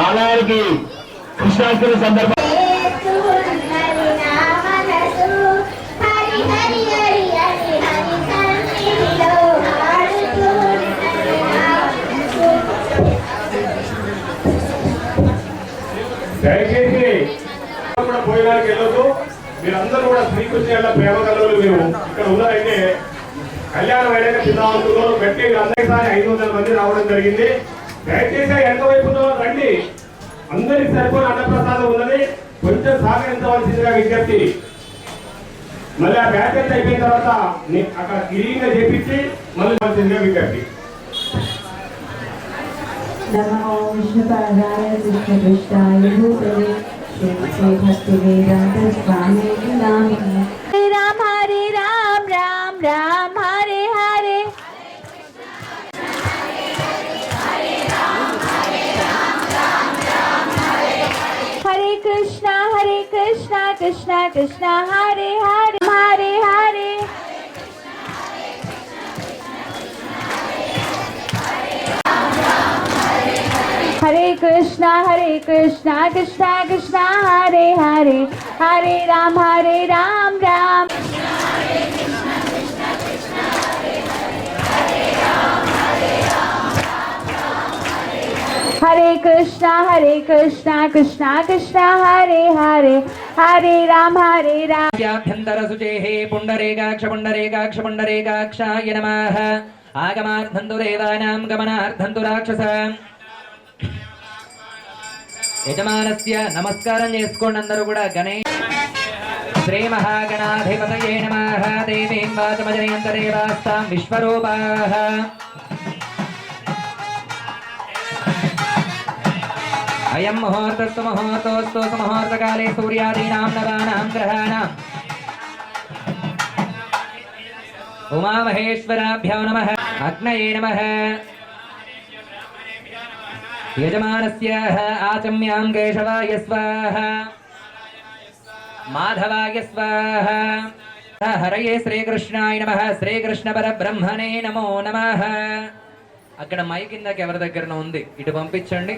ఆలయానికి కృష్ణాష్టమి సందర్భంగా దయచేసి కూడా భోజనానికి వెళ్ళొద్దు. మీరందరూ కూడా శ్రీకృష్ణ ప్రేమ కలలు మీరు ఇక్కడ ఉన్నారైతే కళ్యాణం అయినాక తిందామనుకున్నారు. గట్టి అందరికీ 500 మంది రావడం జరిగింది. దయచేసి ఎంత వైపు రండి. అందరికి సరిపోయిన అన్నప్రసాదం ఉన్నది, కొంచెం సహకరించవలసిందిగా విజ్ఞప్తి. మళ్ళీ ఆ బ్యాచెస్ అయిపోయిన తర్వాత అక్కడ క్లీన్గా చేపించి మళ్ళీ వలసిందిగా విజ్ఞప్తి. नमो विष्णुपादाय कृष्णपृष्ठाय भूतले श्री भक्तिवेदांत स्वामी नामिने हरे राम राम राम हरे हरे हरे कृष्णा कृष्णा कृष्णा हरे हरे हरे हरे हरे कृष्णा कृष्णा कृष्णा हरे हरे हरे राम राम हरे कृष्णा कृष्णा कृष्णा हरे हरे हरे राम व्याभ्यंतर सुचेः पुंडरीकाक्ष पुंडरीकाक्ष पुंडरीकाक्षाय नमः आगमार्थन्तु देवानां गमनार्थन्तु राक्षसान् యజమానస్య నమస్కారం చేసుకోండి అందరూ కూడా. గణేశ శ్రీ మహాగణాధిపతయే నమః. దేవీం వాచమజనయంత దేవాస్తాం విశ్వరూపాః. అయం ముహూర్తస్తు ముహూర్తోస్తు ముహూర్తకాలే సూర్యాదీనాం నవానాం గ్రహాణాం ఉమామహేశ్వరాభ్యో నమః. అగ్నయే నమః. यजमानस्य आचम्यां केशवाय स्वाहा माधवाय स्वाहा. हरये श्रीकृष्णाय नमः. శ్రీకృష్ణ పరబ్రహ్మణే నమో నమః. అక్కడ మైక్ కిందకి ఎవరి దగ్గర ఉంది ఇటు పంపించండి.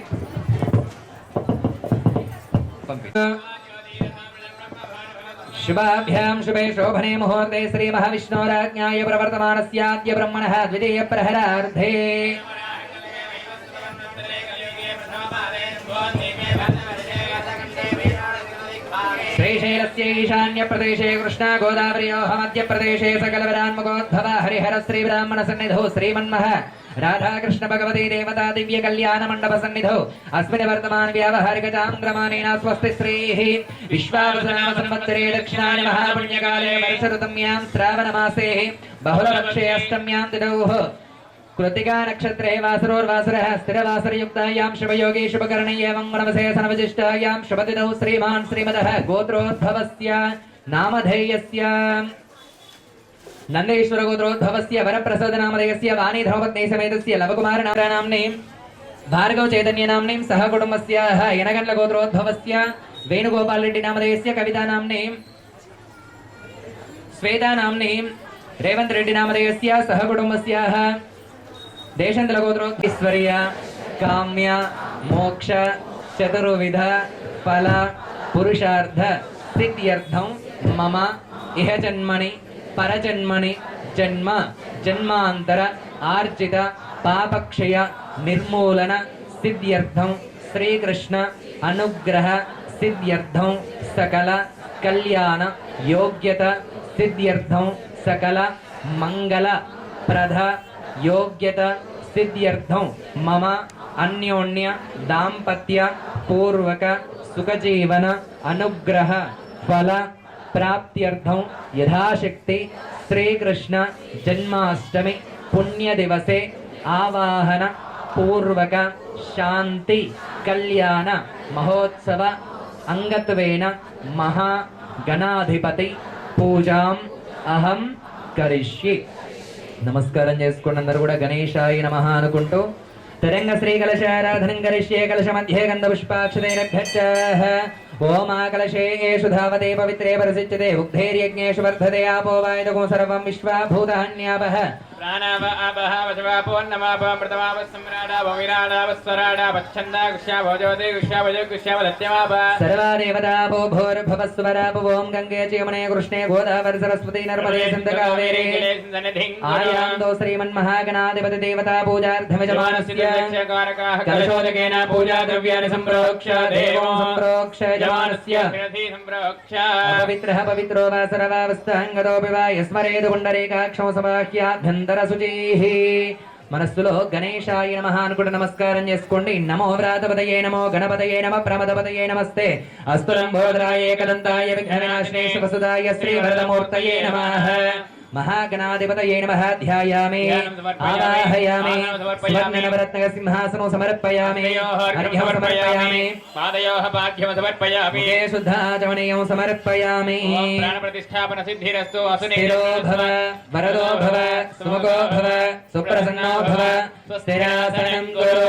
శుభాభ్యాం శుభే శోభనే ముహూర్తే శ్రీ మహావిష్ణోరాజ్ఞాయ ప్రవర్తమానస్యాద్య బ్రహ్మణః ద్వితీయ ప్రహరార్థే श्रीशैलस्य ईशान्य प्रदेशे कृष्णा गोदावर्योः मध्य प्रदेशे सकलवरान्मुखोद्भव हरिहर श्री ब्राह्मण सन्निधौ श्रीमन्मः राधा कृष्ण भगवती देवता दिव्य कल्याण मंडप सन्निधौ अस्मिन् वर्तमान व्यावहारिक चान्द्रमानेन स्वस्ति श्रीः विश्वावसुनाम संवत्सरे दक्षिणानि महापुण्यकाले वर्षऋतम्यां श्रावणमासे बहुलपक्षे अष्टम्यां तिथौ कृतिका नक्षत्रे वासरोर्वासरः स्थिरवासरयुक्तायां शुभयोगी शुभकर्णे एवं गुणवसे सनवजिष्टायां शुभतिथौ श्रीमान् श्रीमदः गोत्रोद्भवस्य नामधेयस्य नंदेश्वर गोत्रोद्भवस्य वरप्रसाद नामधेयस्य वाणी धर्मपत्नी समेतस्य लवकुमार नाम्ने भार्गव चैतन्य नाम्ने सह कुटुंबस्य यनगंड्ल गोत्रोद्भवस्य वेणुगोपाल रेड्डी नामधेयस्य कविता नाम्ने श्वेता नाम्ने रेवंत रेड्डी नामधेयस्य सह कुटुंबस्य देशंतल गोत्रोद्भवैश्वर्य काम्य मोक्ष चतुर्विध फल पुरुषार्थ सिद्ध्यर्थं मम इह जन्मनि परजन्मनि जन्म जन्मांतर आर्जित पापक्षय निर्मूलन सिद्ध्यर्थं श्रीकृष्ण अनुग्रह सिद्ध्यर्थं सकल कल्याण योग्यता सिद्ध्यर्थं सकल मंगल प्रद योग्यता सिद्ध्यर्थं मम अन्योन्य दाम्पत्य पूर्वक सुखजीवन अनुग्रह फल प्राप्त्यर्थं यथाशक्ति श्रीकृष्ण जन्माष्टमी पुण्य दिवसे आवाहन पूर्वक शांति कल्याण महोत्सव अंगत्वेन महागणाधिपति पूजाम् अहं करिष्ये. నమస్కారం చేసుకోండి అందరూ కూడా. గణేశాయ నమః అనుకుంటూ తరంగ శ్రీ కలశారాధనం కరిష్యే. కలశ మధ్యే గంధ పుష్పాక్షతైరభ్యచ్చ ఓం ఆకలశేషు ధావతే పవిత్రే పరిసిచ్యతే ఉగ్ధైర్యజ్ఞేషు వర్ధతే ఆపో వాయుదకో సర్వం విశ్వాభూతాన్యాపః ప్రాణావ ఆపః వశవాపోన్నమాప ప్రథమాప సమ్రాడావ విరాడావ స్వరాడావ ఛందా గుష్యావ జ్యోతి గుష్యావ గుష్యావ దత్యమాప సర్వా దేవతాపో భూర్భువస్వరాపో ఓం గంగే చ యమునే కృష్ణే గోదావరి సరస్వతి నర్మదే సింధు కావేరీ ఆయాంతో శ్రీమన్మహాగణాధిపతి దేవతా పూజార్థమిజమానస్య కలశోదకేన పూజా ద్రవ్యాన్ని సంప్రోక్ష దేవం సంప్రోక్ష జమానస్య సంప్రోక్ష పవిత్రః పవిత్రో వా సర్వావస్థాంగతోపి వా యస్మరేదు పుండరీకాక్షం సబాహ్యాభ్యంతర శుచిః మనస్సులో గణేశాయ నమః అనుకుంటూ నమస్కారం చేసుకోండి. నమో వ్రాతపదయే నమో గణపతయే నమ ప్రమదపదయే నమస్తే అస్తు లంబోదరాయ ఏకదంతాయ విఘ్నవినాశినే శుభసుదాయ శ్రీవరదమూర్తయే నమః. మహాగణాధిపతయే నమః. ధ్యాయామి ఆవాహయామి సువర్ణనవరత్నక సింహాసనం సమర్పయామి అర్ఘ్యం సమర్పయామి పాదయోః పాద్యం సమర్పయామి ముఖే శుద్ధాచమనీయం సమర్పయామి. ఓం ప్రాణప్రతిష్ఠాపన సిద్ధిరస్తు స్థిరో భవ వరదో భవ సుముఖో భవ సుప్రసన్నో భవ స్థిరాసనం కురు.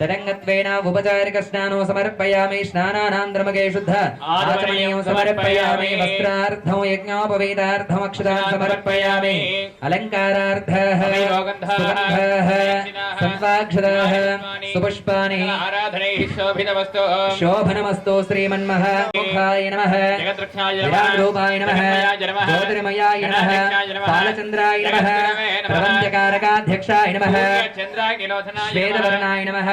తదంగత్వేన ఉపచారిక స్నానో సమర్పయామి. స్నానానంతరముఖే శుద్ధ ఆచమనీయం సమర్పయామి. వస్త్రార్థం యజ్ఞోపవీతార్థం అక్షతాన్ సమర్పయామి. అలంకారార్థః సుగంధః సర్వాక్షతాః సుపుష్పాని ఆరాధనైః శోభితమస్తు శోభనమస్తు. శ్రీమన్మహాయ నమః. విరాట్రూపాయ నమః. జ్యోతిర్మయాయ నమః. బాలచంద్రాయ నమః. ప్రపంచకారకాధ్యక్షాయ నమః. శ్వేతవర్ణాయ నమః.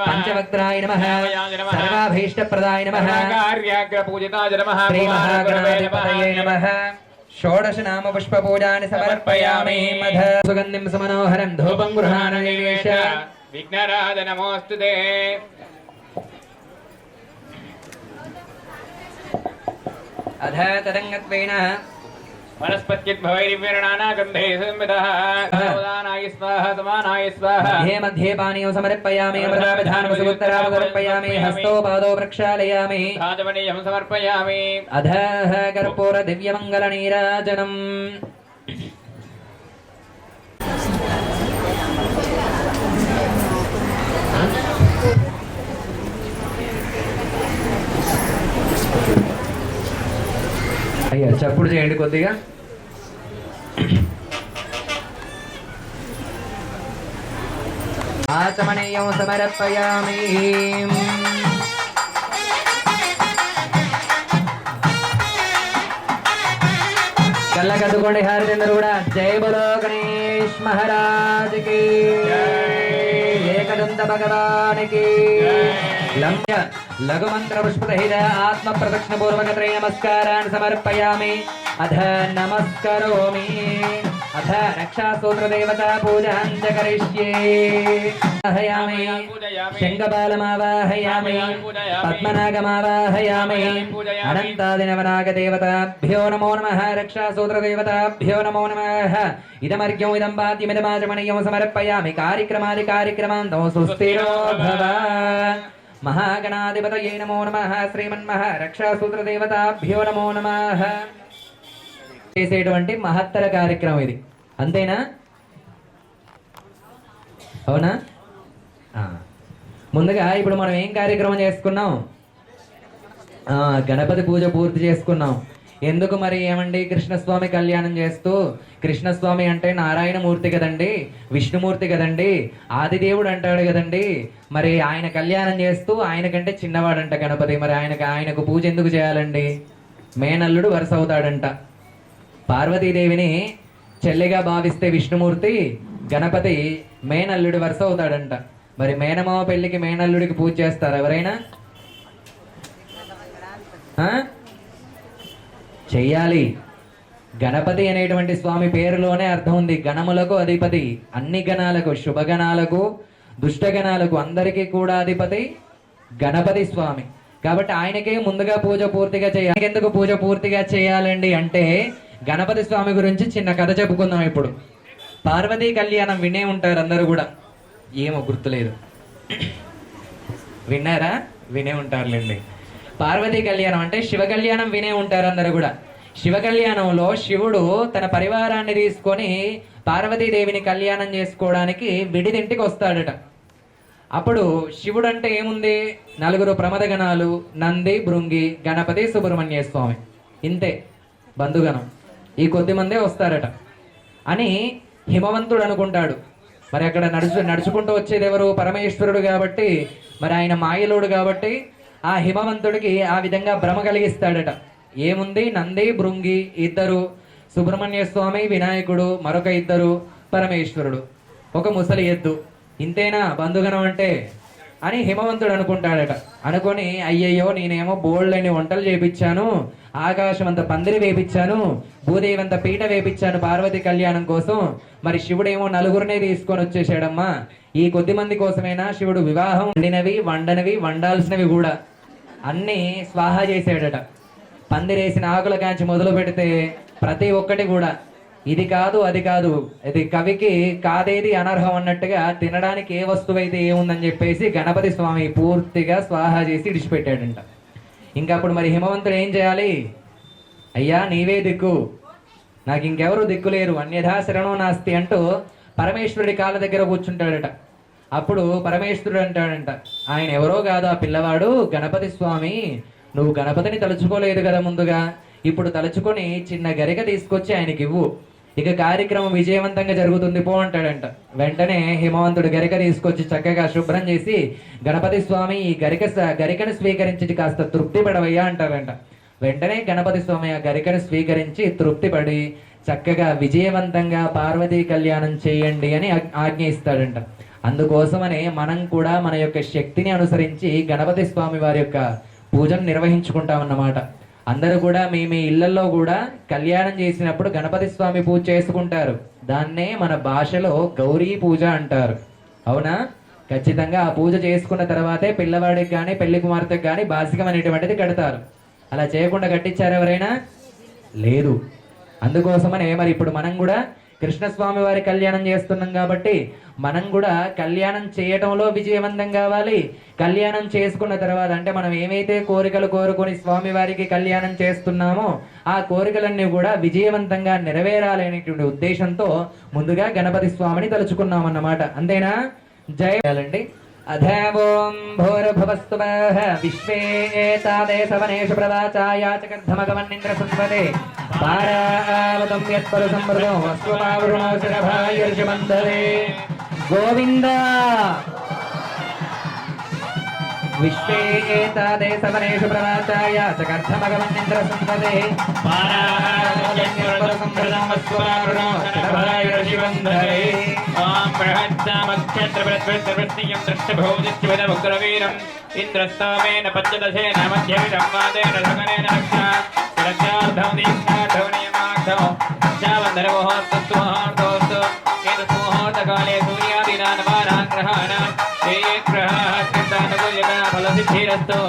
పంచవక్త్రాయ నమః. సర్వాభీష్టప్రదాయ నమః. శ్రీమహాగణాధిపతయే నమః. షోడశ నామ పుష్ప పూజాని సమర్పయామి. మధ సుగంధిం సమనోహరం ధూపం గృహాణ నివేశ. విఘ్నరాజ నమోస్తుతే. అధ తదంగత్వేన వనస్పత్యుద్భవైర్విరణానా గంధే సంవిదః సోదానాయ స్వాహ సమానాయ స్వాహ. మధ్యే మధ్యే పానీయం సమర్పయామి. అమృతాభిధానం సుగుత్తరాం సమర్పయామి. హస్తో పాదో ప్రక్షాళయామి. ధాతమనీయం సమర్పయామి. అధః కర్పూర దివ్యమంగళ నీరాజనం. అయ్యా చప్పుడు చేయండి కొద్దిగా. ఆచమనీయం సమర్పయామి. కళ్ళకద్దుకోండి హారతిందరు కూడా. జై బలో గణేష్ మహారాజ్ కి, ఏకదంత భగవానికి. లంబ్య లఘుమంత్ర పుష్పదహిత ఆత్మ ప్రదక్షిణ పూర్వక త్రయ నమస్కారాన్ని సమర్పయామి. అధ నమస్కరోమి. అధ రక్షాసూత్ర దేవతా పూజాం చ కరిష్యే. ఆవాహయామి. శంఖపాలమావాహయామి. పద్మనాగమావాహయామి. అనంతాదినవనాగ దేవతాభ్యో నమో నమః. రక్షాసూత్ర దేవతాభ్యో నమో నమః. ఇదమర్ఘ్యం ఇదం పాద్యమిదమాచమనీయం సమర్పయామి. కార్యక్రమాది కార్యక్రమాంతో సుస్థిరో భవ. మహాగణాధిపతయే నమో నమః. శ్రీమన్మహ రక్షాసూత్ర దేవతాభ్యో నమో నమః. చేసేటువంటి మహత్తర కార్యక్రమం ఇది. అంతేనా? అవునా? ముందుగా ఇప్పుడు మనం ఏం కార్యక్రమం చేసుకున్నాం? గణపతి పూజ పూర్తి చేసుకున్నాం. ఎందుకు మరి ఏమండి కృష్ణస్వామి కళ్యాణం చేస్తూ, కృష్ణస్వామి అంటే నారాయణమూర్తి కదండి, విష్ణుమూర్తి కదండి, ఆదిదేవుడు అంటాడు కదండి, మరి ఆయన కళ్యాణం చేస్తూ ఆయన కంటే చిన్నవాడంట గణపతి. మరి ఆయనకు పూజ ఎందుకు చేయాలండి? మేనల్లుడు వరుస అవుతాడంట. పార్వతీదేవిని చెల్లిగా భావిస్తే విష్ణుమూర్తి, గణపతి మేనల్లుడి వరుస అవుతాడంట. మరి మేనమామ పెళ్లికి మేనల్లుడికి పూజ చేస్తారు ఎవరైనా? చెయ్యాలి. గణపతి అనేటువంటి స్వామి పేరులోనే అర్థం ఉంది. గణములకు అధిపతి, అన్ని గణాలకు, శుభగణాలకు దుష్టగణాలకు అందరికీ కూడా అధిపతి గణపతి స్వామి. కాబట్టి ఆయనకే ముందుగా పూజ పూర్తిగా చేయాలి. ఎందుకు పూజ పూర్తిగా చేయాలండి అంటే గణపతి స్వామి గురించి చిన్న కథ చెప్పుకుందాం ఇప్పుడు. పార్వతీ కళ్యాణం వినే ఉంటారు అందరూ కూడా, ఏమో గుర్తులేదు. విన్నారా? వినే ఉంటారులేండి. పార్వతీ కళ్యాణం అంటే శివ కళ్యాణం వినే ఉంటారు అందరూ కూడా. శివ కళ్యాణంలో శివుడు తన పరివారాన్ని తీసుకొని పార్వతీదేవిని కళ్యాణం చేసుకోవడానికి విడిదింటికి వస్తాడట. అప్పుడు శివుడు అంటే ఏముంది? 4 ప్రమదగణాలు, నంది, భృంగి, గణపతి, సుబ్రహ్మణ్య స్వామి, ఇంతే బంధుగణం. ఈ కొద్ది మందే వస్తారట. అని హిమవంతుడు అనుకుంటాడు. మరి అక్కడ నడుచుకుంటూ వచ్చేది ఎవరు? పరమేశ్వరుడు కాబట్టి, మరి ఆయన మాయలోడు కాబట్టి ఆ హిమవంతుడికి ఆ విధంగా భ్రమ కలిగిస్తాడట. ఏముంది, నంది భృంగి ఇద్దరు, సుబ్రహ్మణ్య స్వామి వినాయకుడు మరొక ఇద్దరు, పరమేశ్వరుడు, ఒక ముసలి ఎద్దు, ఇంతేనా బంధుగణం అంటే అని హిమవంతుడు అనుకుంటాడట. అనుకొని అయ్యయ్యో నేనేమో బోల్డని వంటలు చేపించాను, ఆకాశం అంత పందిరి వేపించాను, భూదేవంత పీట వేపించాను పార్వతి కళ్యాణం కోసం, మరి శివుడేమో నలుగురినే తీసుకొని వచ్చేసాడమ్మా, ఈ కొద్ది మంది కోసమైనా శివుడు వివాహం వండినవి వండనివి వండాల్సినవి కూడా అన్నీ స్వాహా చేసాడట. పందిరేసిన ఆకుల కాంచి మొదలు పెడితే ప్రతి ఒక్కటి కూడా ఇది కాదు అది కాదు, ఇది కవికి కాదేది అనర్హం అన్నట్టుగా తినడానికి ఏ వస్తువు అయితే ఏముందని చెప్పేసి గణపతి స్వామి పూర్తిగా స్వాహా చేసి ఇడిచిపెట్టాడంట. ఇంకా అప్పుడు మరి హిమవంతుడు ఏం చేయాలి? అయ్యా నీవే దిక్కు, నాకు ఇంకెవరు దిక్కు లేరు, అన్యథా శరణో నాస్తి అంటూ పరమేశ్వరుడి కాళ్ళ దగ్గర కూర్చుంటాడట. అప్పుడు పరమేశ్వరుడు అంటాడంట, ఆయన ఎవరో కాదు ఆ పిల్లవాడు గణపతి స్వామి, నువ్వు గణపతిని తలుచుకోలేదు కదా ముందుగా, ఇప్పుడు తలుచుకొని చిన్న గరిక తీసుకొచ్చి ఆయనకి ఇవ్వు, ఇక కార్యక్రమం విజయవంతంగా జరుగుతుంది పో అంటాడంట. వెంటనే హిమవంతుడు గరిక తీసుకొచ్చి చక్కగా శుభ్రం చేసి గణపతి స్వామి ఈ గరికను స్వీకరించి కాస్త తృప్తి పడవయ్యా అంటారంట. వెంటనే గణపతి స్వామి ఆ గరికను స్వీకరించి తృప్తి పడి చక్కగా విజయవంతంగా పార్వతీ కళ్యాణం చేయండి అని ఆజ్ఞ ఇస్తాడంట. అందుకోసమనే మనం కూడా మన యొక్క శక్తిని అనుసరించి గణపతి స్వామి వారి యొక్క పూజను నిర్వహించుకుంటామన్నమాట. అందరూ కూడా మీ ఇళ్లలో కూడా కళ్యాణం చేసినప్పుడు గణపతి స్వామి పూజ చేసుకుంటారు. దాన్నే మన భాషలో గౌరీ పూజ అంటారు. అవునా? ఖచ్చితంగా ఆ పూజ చేసుకున్న తర్వాతే పిల్లవాడికి కానీ పెళ్లి కుమార్తెకి కానీ బాసికం అనేటువంటిది కడతారు. అలా చేయకుండా కట్టించారు ఎవరైనా? లేదు. అందుకోసమనే మరి ఇప్పుడు మనం కూడా కృష్ణస్వామి వారి కళ్యాణం చేస్తున్నాం కాబట్టి మనం కూడా కళ్యాణం చేయటంలో విజయవంతం కావాలి. కళ్యాణం చేసుకున్న తర్వాత అంటే మనం ఏమైతే కోరికలు కోరుకొని స్వామి వారికి కళ్యాణం చేస్తున్నామో ఆ కోరికలన్నీ కూడా విజయవంతంగా నెరవేరాలి అనేటువంటి ఉద్దేశంతో ముందుగా గణపతి స్వామిని తలుచుకున్నాం అన్నమాట. అంతేనా? జయాలండి. అధోం భూర్భువస్సువః విశ్వే ఏతాదేశవనేషు ప్రవాచాయాచకర్ధమగమన్నింద్ర సున్వతే పారావతం యత్పరు సంవృతో వస్వమావృణో శరభాయుర్షమందరే. గోవింద. విశ్వే ఏతాదేశవనేషు ప్రవాచాయాచకర్ధమగమన్నింద్ర సున్వతే పారావతం యత్పరు సంవృతో వస్వమావృణో శరభాయుర్షమందరే. ఓం బృహత్సామక్షత్రవృత్వృత్వృత్నియం దృష్టభౌజిత్యువదముగ్రవీరం ఇంద్రస్తవేన పంచదశేన మధ్యవిషంవాదేన సగనేన రక్షార్థం దీక్షార్థం నియమార్థం రక్షాబంధనముహూర్తస్సుముహూర్తోస్తు ఏతస్ముహూర్తకాలే సూర్యాదీనాన్ గ్రహాణాం ఏ గ్రహాः కృతానుకూల్యతా ఫలసిద్ధిరస్తు.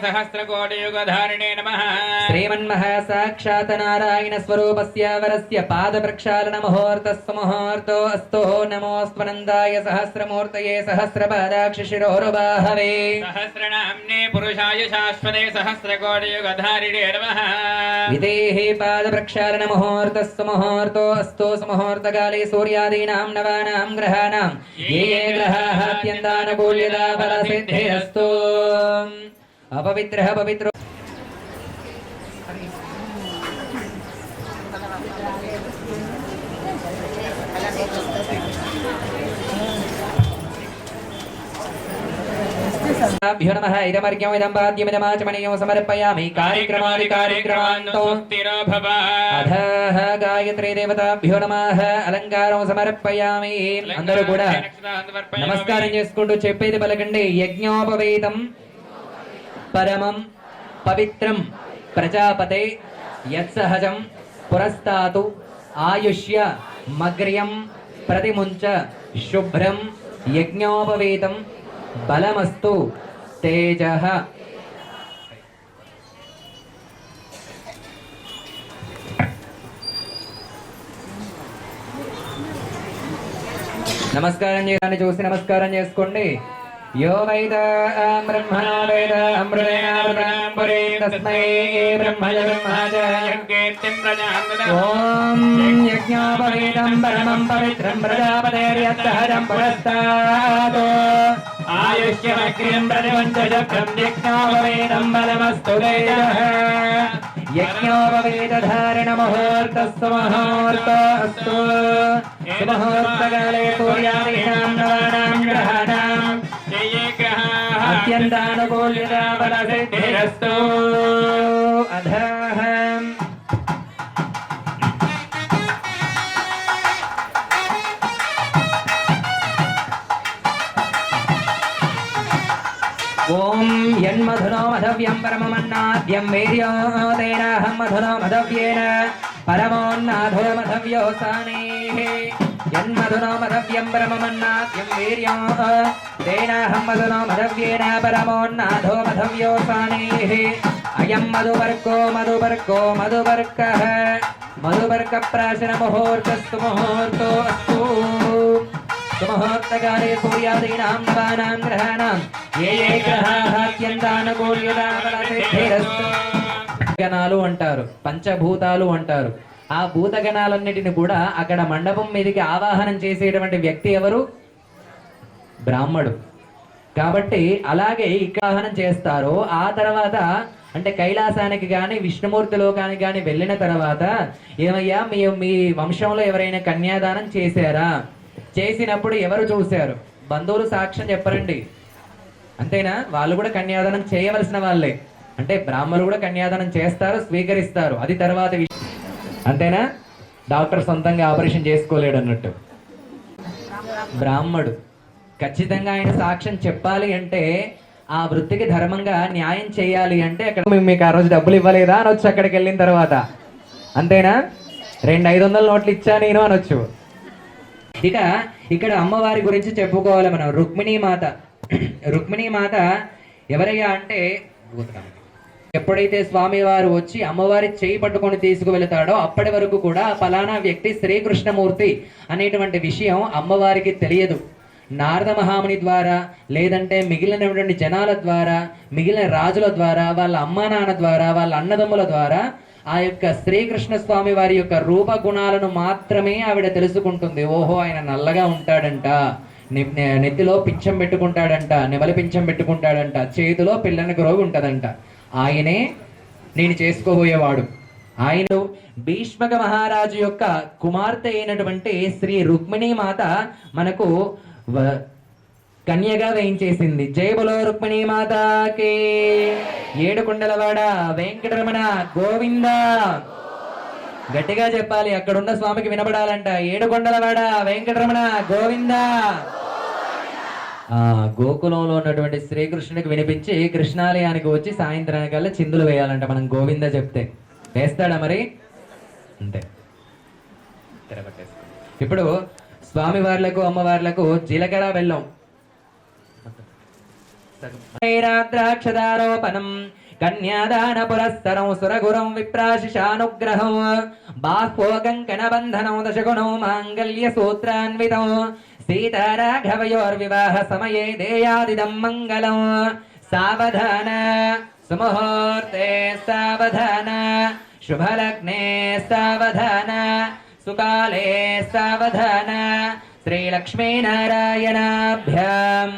सहस्रकोटियुगधारिणे नमः. श्रीमन्महा साक्षात् नारायण स्वरूपस्य वरस्य पाद प्रक्षालन मुहूर्तस्व मुहूर्तो अस्तु. नमोऽस्त्वनन्दाय सहस्रमूर्तये सहस्रपादाक्ष शिरोरुबाहवे. सहस्रनाम्ने पुरुषाय शाश्वते सहस्रकोटियुगधारिणे नमः. विदेहि पाद प्रक्षालन मुहूर्तस्व मुहूर्तो अस्तु. मुहूर्तकाले सूर्यादीनां नवानां ग्रहाणां ये ये ग्रहाः अत्यन्तानुकूल्यता फलसिद्धिरस्तु. अपवित्रः पवित्रो भ्यो नमः. इदमर्घ्यम् इदं पाद्यमिदमाचमनीयं समर्पयामि. कार्यक्रमादिकार्यक्रमान्तो स्थिरो भव. अधः गायत्री देवताभ्यो नमः. अलङ्कारं समर्पयामि. అందరూ కూడా నమస్కారం చేసుకుంటూ చెప్పేది పలకండి. యజ్ఞోపవేతం పరమం పవిత్రం ప్రజాపతే యత్సహజం పురస్తాతు ఆయుష్య మగ్ర్యం ప్రతిముంచ శుభ్రం యజ్ఞోపవేతం బలమస్తు తేజః. నమస్కారం చేయడాన్ని చూసి నమస్కారం చేసుకోండి. यो वैद ब्रह्मणो वेद अमृतेनामृतां पुरीं तस्मै ब्रह्मज ब्रह्माच यज्ञेत्तिं प्रजान्वित. ॐ यज्ञोपवीतं परमं पवित्रं प्रजापतेर्यत्सहजं पुरस्तात् आयुष्यमग्र्यं प्रतिमुञ्च चक्रं यज्ञोपवीतं बलमस्तु तेजः. యజ్ఞోపవేదధారణ ముహూర్తస్సు ముహూర్తోస్తు సుముహూర్తకాలే సూర్యాదీనాం నవానాం గ్రహాణాం అత్యంతానుకూల్యతా ఫలసిద్ధిరస్తు అధః ఓం యన్మధునో మధవ్యం పరమమన్నాద్యం వీర్యో తేనాహం మధునో మధవ్యేన పరమోన్నాధో మధవ్యోసానేః యన్మధునో మధవ్యం పరమమన్నాద్యం వీర్యో తేనాహం మధునో మధవ్యేన పరమోన్నాధో మధవ్యోసానేః అయం మధువర్కో మధువర్కో మధువర్కః మధువర్క ప్రాశన ముహూర్తస్తు ముహూర్తోస్తు సుముహూర్తకాలే సూర్యాదీనాం నవానాం గ్రహాణాం ఏ ఏ గ్రహాః అత్యంతానుకూల్యతా ఫలసిద్ధిరస్తు. గణాలు అంటారు, పంచభూతాలు అంటారు. ఆ భూతగణాలన్నిటిని కూడా అక్కడ మండపం మీదకి ఆవాహనం చేసేటువంటి వ్యక్తి ఎవరు? బ్రాహ్మడు. కాబట్టి అలాగే ఇక్కడ ఆవాహనం చేస్తారో ఆ తర్వాత అంటే కైలాసానికి కానీ విష్ణుమూర్తి లోకానికి కానీ వెళ్ళిన తర్వాత ఏమయ్యా మీ వంశంలో ఎవరైనా కన్యాదానం చేశారా? చేసినప్పుడు ఎవరు చూశారు? బంధువులు సాక్ష్యం చెప్పరండి, అంతేనా? వాళ్ళు కూడా కన్యాదానం చేయవలసిన వాళ్ళే. అంటే బ్రాహ్మణులు కూడా కన్యాదానం చేస్తారు, స్వీకరిస్తారు, అది తర్వాత అంతేనా? డాక్టర్ సొంతంగా ఆపరేషన్ చేసుకోలేడు అన్నట్టు. బ్రాహ్మడు ఖచ్చితంగా ఆయన సాక్ష్యం చెప్పాలి అంటే ఆ వృత్తికి ధర్మంగా న్యాయం చేయాలి అంటే అక్కడ మీకు ఆ రోజు డబ్బులు ఇవ్వలేదా అనొచ్చు అక్కడికి వెళ్ళిన తర్వాత, అంతేనా? 2 500 నోట్లు ఇచ్చా నేను అనొచ్చు. ఇక ఇక్కడ అమ్మవారి గురించి చెప్పుకోవాలి మనం. రుక్మిణీమాత. రుక్మిణీమాత ఎవరయ్యా అంటే ఎప్పుడైతే స్వామివారు వచ్చి అమ్మవారి చేయి పట్టుకొని తీసుకువెళతాడో అప్పటి వరకు కూడా ఫలానా వ్యక్తి శ్రీకృష్ణమూర్తి అనేటువంటి విషయం అమ్మవారికి తెలియదు. నారద మహాముని ద్వారా లేదంటే మిగిలినటువంటి జనాల ద్వారా, మిగిలిన రాజుల ద్వారా, వాళ్ళ అమ్మా నాన్న ద్వారా, వాళ్ళ అన్నదమ్ముల ద్వారా ఆ యొక్క శ్రీకృష్ణ స్వామి వారి యొక్క రూపగుణాలను మాత్రమే ఆవిడ తెలుసుకుంటుంది. ఓహో, ఆయన నల్లగా ఉంటాడంట, నెత్తిలో పింఛం పెట్టుకుంటాడంట, నెమలి పింఛం పెట్టుకుంటాడంట, చేతిలో పిల్లని గ్రోగు ఉంటదంట, ఆయనే నేను చేసుకోబోయేవాడు. ఆయన భీష్మక మహారాజు యొక్క కుమార్తె అయినటువంటి శ్రీ రుక్మిణీమాత మనకు కన్యగా వేయించేసింది. జయ బలో రుక్మిణీమాతకి. ఏడుకొండలవాడ వెంకటరమణ గోవింద. గట్టిగా చెప్పాలి, అక్కడున్న స్వామికి వినపడాలంట. ఏడుకొండలవాడ వెంకటరమణ గోవింద. గోకులంలో ఉన్నటువంటి శ్రీకృష్ణునికి వినిపించి కృష్ణాలయానికి వచ్చి సాయంత్రానికల్లా చిందులు వేయాలంట మనం గోవింద చెప్తే. వేస్తాడా మరి? అంతే. ఇప్పుడు స్వామివార్లకు అమ్మవార్లకు జీలకర్ర బెల్లం ద్రాక్షదారోపణం కన్యాదాన పురస్సరం సురగురం విప్రాశిషానుగ్రహం బాహ్వోకంకణ బంధనం దశగుణం మాంగళ్య సూత్రాన్వితం సీతారాఘవయోర్వివాహ సమయే దేయాదిదం మంగళం. సావధాన సుముహూర్తే సావధాన శుభలగ్నే సావధాన సుకాలే సావధాన శ్రీలక్ష్మీనారాయణాభ్యాం.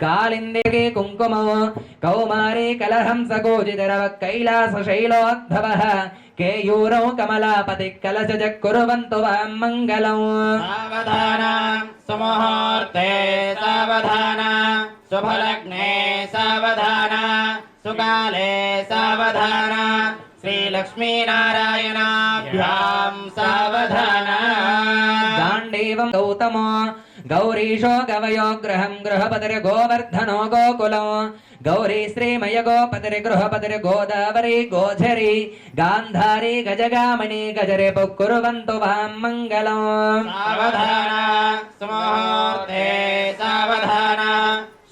కాళిందికి కుంకుమ కౌమారీ కలహంస గోజితరవ కైలాస శైలోద్భవ కేయూరో కమలాపతి కలశజ కుర్వంతు వాం మంగళం. సావధాన సుముహూర్తే సావధాన శుభలగ్నే సావధాన సుకాలే సావధాన శ్రీలక్ష్మీనారాయణాభ్యాం సావధాన. గాంధీవం గౌతమ గౌరీశో గవయో గృహం గృహపతిరి గోవర్ధనో గోకులం గౌరీ శ్రీమయ గోపతిరి గృహపతిరి గోదావరి గోఝరి గాంధారి గజగామణి గజరే కుర్వంతు వాం మంగళం. సావధాన సుముహూర్తే సావధాన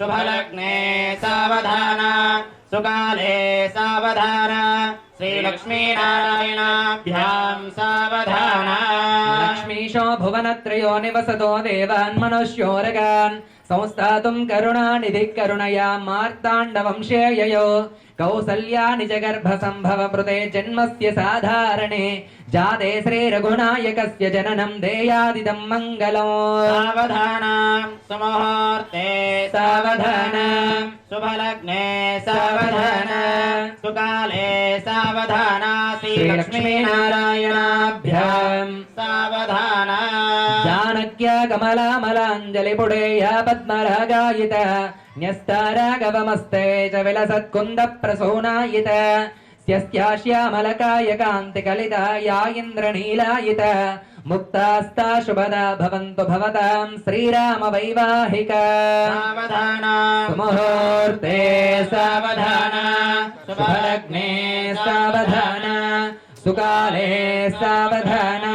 శుభలగ్నే సావధాన సుకాలే సావధాన శ్రీలక్ష్మీనారాయణాభ్యాం సావధాన. లక్ష్మీశో భువనత్రయో నివసతో దేవాన్ మనుష్యోరగాన్ సంస్థాతుం కరుణానిధి కరుణయా మార్తాండవంశేయయో కౌసల్యా నిజ గర్భ సంభవ మృతే జన్మస్య సాధారణే జాతే శ్రీ రఘునాయకస్య జననం దేయాదిదం మంగళం. సావధాన సుముహూర్తే సావధాన శుభలగ్నే సావధాన सुकाले सावधाना श्रीलक्ष्मीनारायणाभ्यां सावधाना जानक्या कमलामलाञ्जलिपुडेय पद्मरागायित न्यस्तारागवमस्ते च विलसत्कुन्दप्रसूनायित स्यस्याश्यामलकाय कान्तिकलिताया इन्द्रनीलायित मुक्तास्ता शुभदा भवन्तु भवतां श्रीरामवैवाहिका सावधाना मुहूर्ते सावधाना शुभलग्ने सावधाना सुकाले सावधाना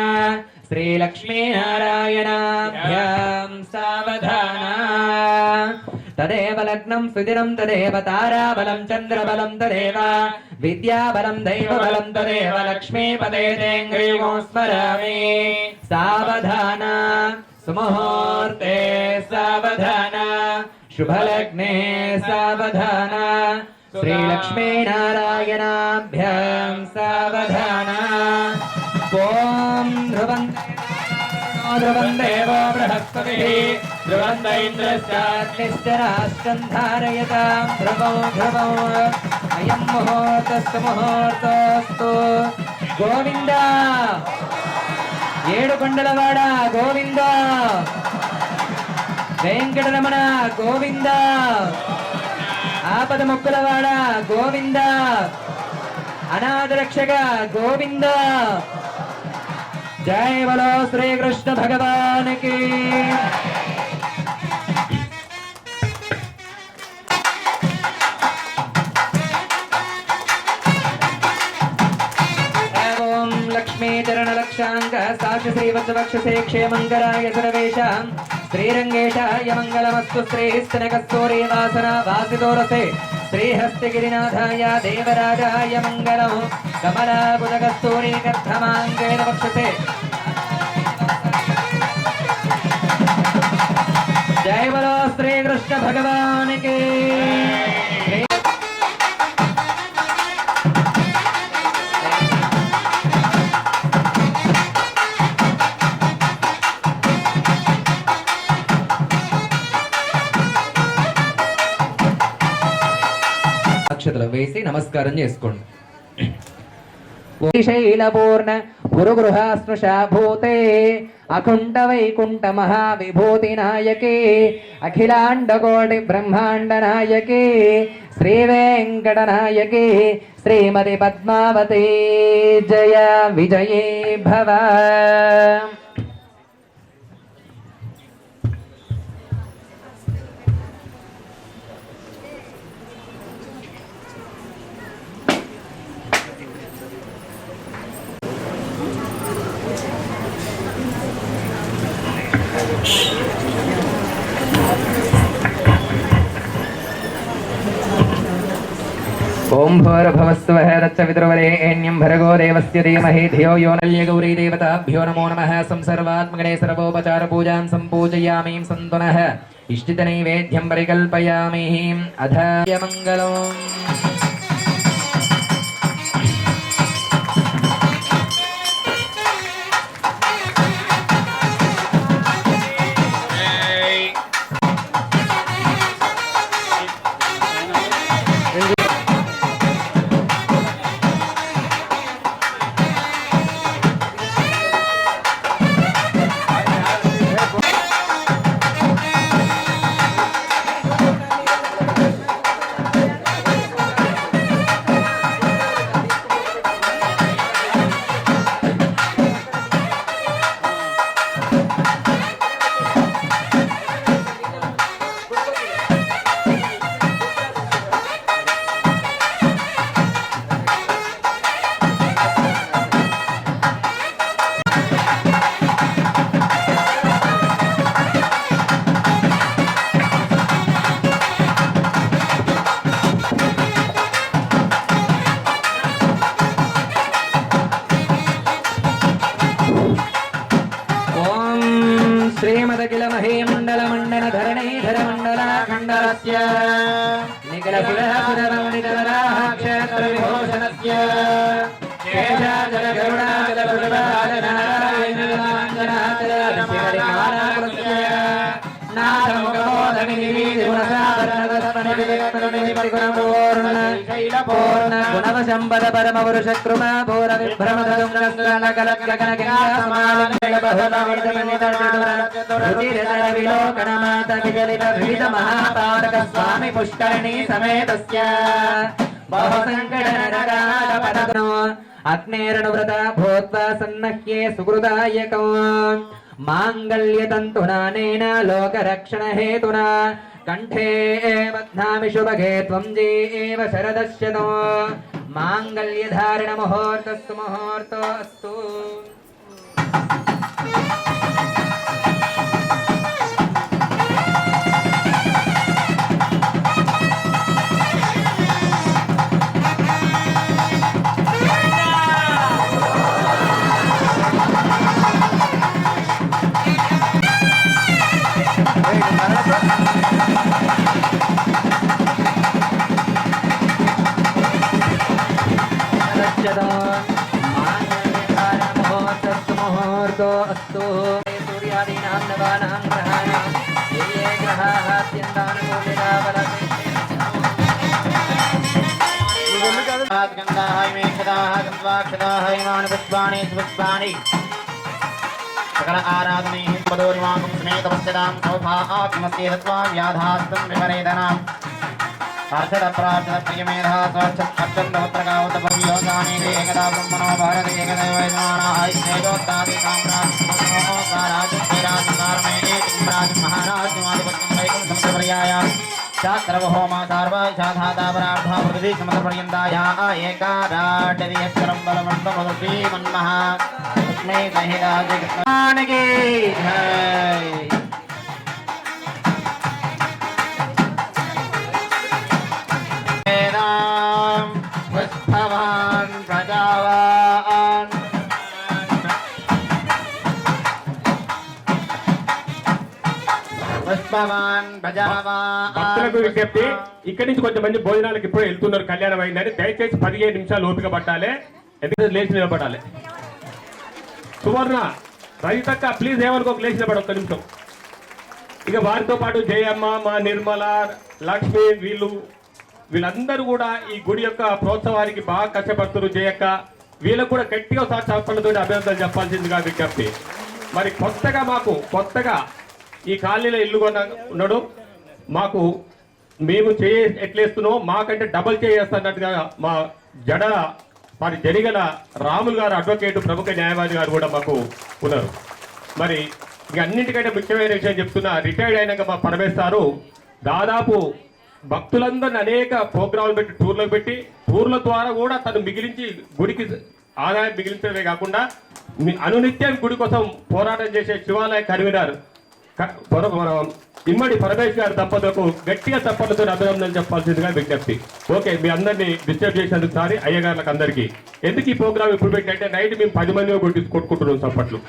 श्रीलक्ष्मीनारायणाभ्यां सावधाना तदेव लग्नं सुदिनं तदेव ताराबलं चन्द्रबलं तदेव विद्याबलं दैवबलं तदेव लक्ष्मीपते तेङ्ग्रीवो स्मरामि सावधाना सुमुहूर्ते सावधाना शुभलग्ने सावधाना श्रीलक्ष्मीनारायणाभ्यां सावधाना ॐ ध्रुवं देवो बृहस्पतिः ध्रुवं इन्द्रश्चाग्निश्चराष्ट्रं धारयतां ध्रुवौ ध्रुवौ अयं मुहूर्तस्तु मुहूर्तोऽस्तु गोविन्द ఏడుకొండలవాడ గోవింద వెంకటరమణ గోవింద ఆపద మొక్కులవాడ గోవింద అనాథ రక్షక గోవింద జై బలో శ్రీకృష్ణ భగవానికి लक्ष्मीचरणलक्षाङ्क साक्षि श्रीवत्सवक्षसे क्षेमङ्कराय सर्वेषां श्रीरङ्गेशाय मङ्गलमस्तु श्रीस्तनकस्तूरीवासना वासितोरसे श्रीहस्तिगिरिनाथाय देवराजाय मङ्गलं कमलाबुधकस्तूरीकर्धमाङ्गेन वक्षसे जय बोलो श्रीकृष्ण भगवान के అక్షతలు వేసి నమస్కారం చేసుకోండి. శైలపూర్ణ గురుగృహాస్పృశా భూతే అకుంఠ వైకుంఠ మహావిభూతి నాయకే అఖిలాండకోటి బ్రహ్మాండ నాయకే శ్రీ వెంకట నాయకే శ్రీమతి పద్మావతి జయ విజయే భవ. ओम भूर्भुवस्सुवः तत्सवितुर्वरेण्यं भर्गो देवस्य धीमहि धियो यो न गौरी देवताभ्यो नमो नमः. संसर्वात्मकणे सर्वोपचार पूजां सम्पूजयामि सन्तु नः इष्टितनैवेद्यं परिकल्पयामि अथ मङ्गलम्. श्रीमदखिल महीमण्डल मण्डल धरणीधर मण्डलाखण्डस्य निखिलसुरवन्दितवराह क्षेत्र विभूषणस्य शेषाचल गरुडाचल पुष्पाचल పూర్ణ గుణవశంపద పరమ పురుష కృమ భూర విభ్రమ విలోకనమాత విజలిత వివిధ మహాపారక స్వామి పుష్కరిణీ సమేతస్య బహు సంకట అగ్నేరణవ్రత భూత్వా సన్నహ్యే సుకృతాయకం మాంగళ్యతంతునానేన లోకరక్షణ హేతునా కంఠే బధ్నామి శుభగే త్వం జీవ శరదశ్యతో మాంగళ్యధారణ ముహూర్తస్తు ముహూర్తోస్తు अस्तु सूर्यादीनां नवानां ग्रहाणां ये ग्रहाः अत्यन्तानुकूलिता गन्धाः मेक्षदाः गन्ध्वाक्षदाः इमानि पुष्पाणि सुपुष्पाणि सकल आराधनैः पदोरिमाकं स्मेतपश्यतां सौभाग्यमस्ये दत्त्वा व्याधास्तं विपरेदनाम् अर्चत प्रार्थन प्रियमेधा स्वच्छन्दवत्रकावतपर्योगानि एकदा ब्रह्मणो भारत एकदैव यजमानः तेजोत्तादि कामराजराजराजकारमेकं महाराजमाधिपत्यं वैकं समस्तपर्याय शास्त्रवहोमा सार्वाधातापरार्धा पृथ्वी समस्तपर्यन्ताया एकाराटदियस्करं बलवन्तमदुर्वी मन्मः तस्मै सहिताजगत्मानके जय पुष्पवान् प्रजावान् పుష్పవాన్ ప్రజావాన్ భక్తులకు విజ్ఞప్తి, ఇక్కడి నుంచి కొంతమంది భోజనాలకు ఇప్పుడు వెళ్తున్నారు, కళ్యాణం అయిందని దయచేసి 15 నిమిషాలు ఓపిక పట్టాలి, ఎందుకంటే లేచి నిలబడాలి. సువర్ణ రైతక్క ప్లీజ్ ఏమనుకోక లేచి నిలబడి ఒక్క నిమిషం. ఇక వారితో పాటు జయమ్మ, మా నిర్మల, లక్ష్మి వీళ్ళందరూ కూడా ఈ గుడి యొక్క ప్రోత్సవానికి బాగా కష్టపడుతున్నారు. జయక్క వీళ్ళకు కూడా గట్టిగా చప్పలతో అభినందనలు చెప్పాల్సిందిగా విజ్ఞప్తి. మరి కొత్తగా ఈ కాలనీలో ఇల్లు ఉన్నాడు, మాకు మేము ఎట్లేస్తున్నామో మాకంటే డబల్ చేస్తున్నట్టుగా మా జరిగల రాములు గారు అడ్వకేట్, ప్రముఖ న్యాయవాది గారు కూడా మాకు ఉన్నారు. మరి ఇక అన్నింటికంటే ముఖ్యమైన విషయం చెప్తున్నా, రిటైర్డ్ అయినాక మా పరమేశ్వరు దాదాపు భక్తులందరినీ అనేక ప్రోగ్రాంలు పెట్టి టూర్ల ద్వారా కూడా తను మిగిలించి గుడికి ఆదాయం మిగిలించడమే కాకుండా అనునిత్యం గుడి కోసం పోరాటం చేసే శివాలయ కన్వీనర్ ఇమ్మడి పరమేశ్వర్ గారి దంపతులకు గట్టిగా చప్పట్లతో అభినందనలు చెప్పాల్సిందిగా విజ్ఞప్తి. ఓకే, మీ అందరినీ డిస్టర్బ్ చేసినందుకు సారి అయ్యగారులకు అందరికీ. ఎందుకు ఈ ప్రోగ్రామ్ ఇప్పుడు పెట్టంటే నైట్ మేము 10 మంది కొట్టుకుంటున్నాం చప్పట్లు.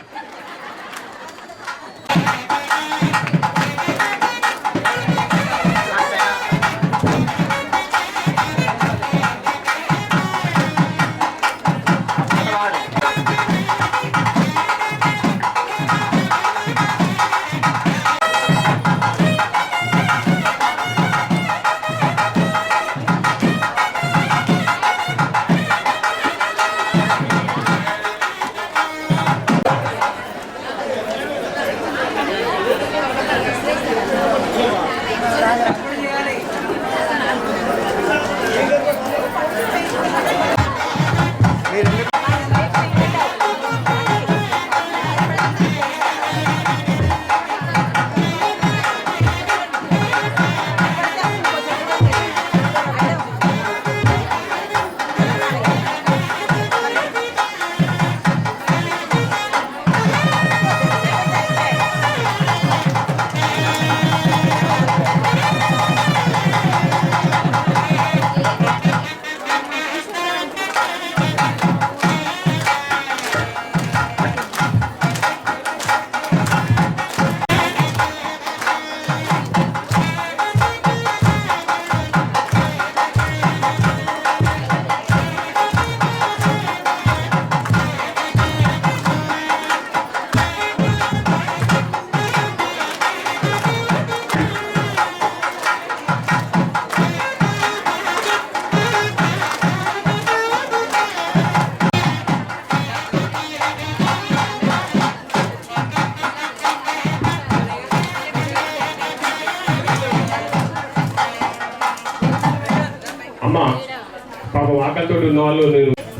ఉన్న వాళ్ళు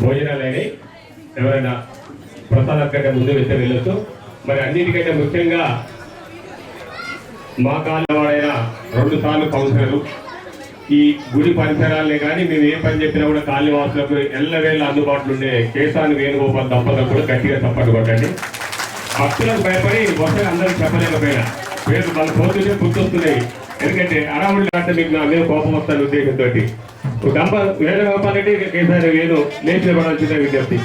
భోజనాలు అయినాయి, ఎవరైనా ప్రసాదం కంటే ముందు వెళ్తే వెళ్ళొచ్చు. మరి అన్నిటికంటే ముఖ్యంగా మా కాలవాడైన 2 సార్లు కౌన్సిలర్లు ఈ గుడి పరిసరాలనే కానీ మేము ఏ పని చెప్పినా కూడా కాలనివాసులకు ఎల్లవేళ అందుబాటులో ఉండే కేశాని వేణుగోపాల్ దంపతులకు కూడా గట్టిగా చప్పట్లు కొట్టండి. భక్తులకు భయపడి వస్తే అందరికి చెప్పలేకపోయినా పేరు వాళ్ళు పోతుంటే గుర్తొస్తున్నాయి. ఎందుకంటే అరాముడి అంటే మీకు నా మీద కోపం వస్తాను ఉద్దేశంతో వేణుగోపాల్ రెడ్డి కేసీఆర్ వేణు లేచి పడాల్సిన విజ్ఞప్తి.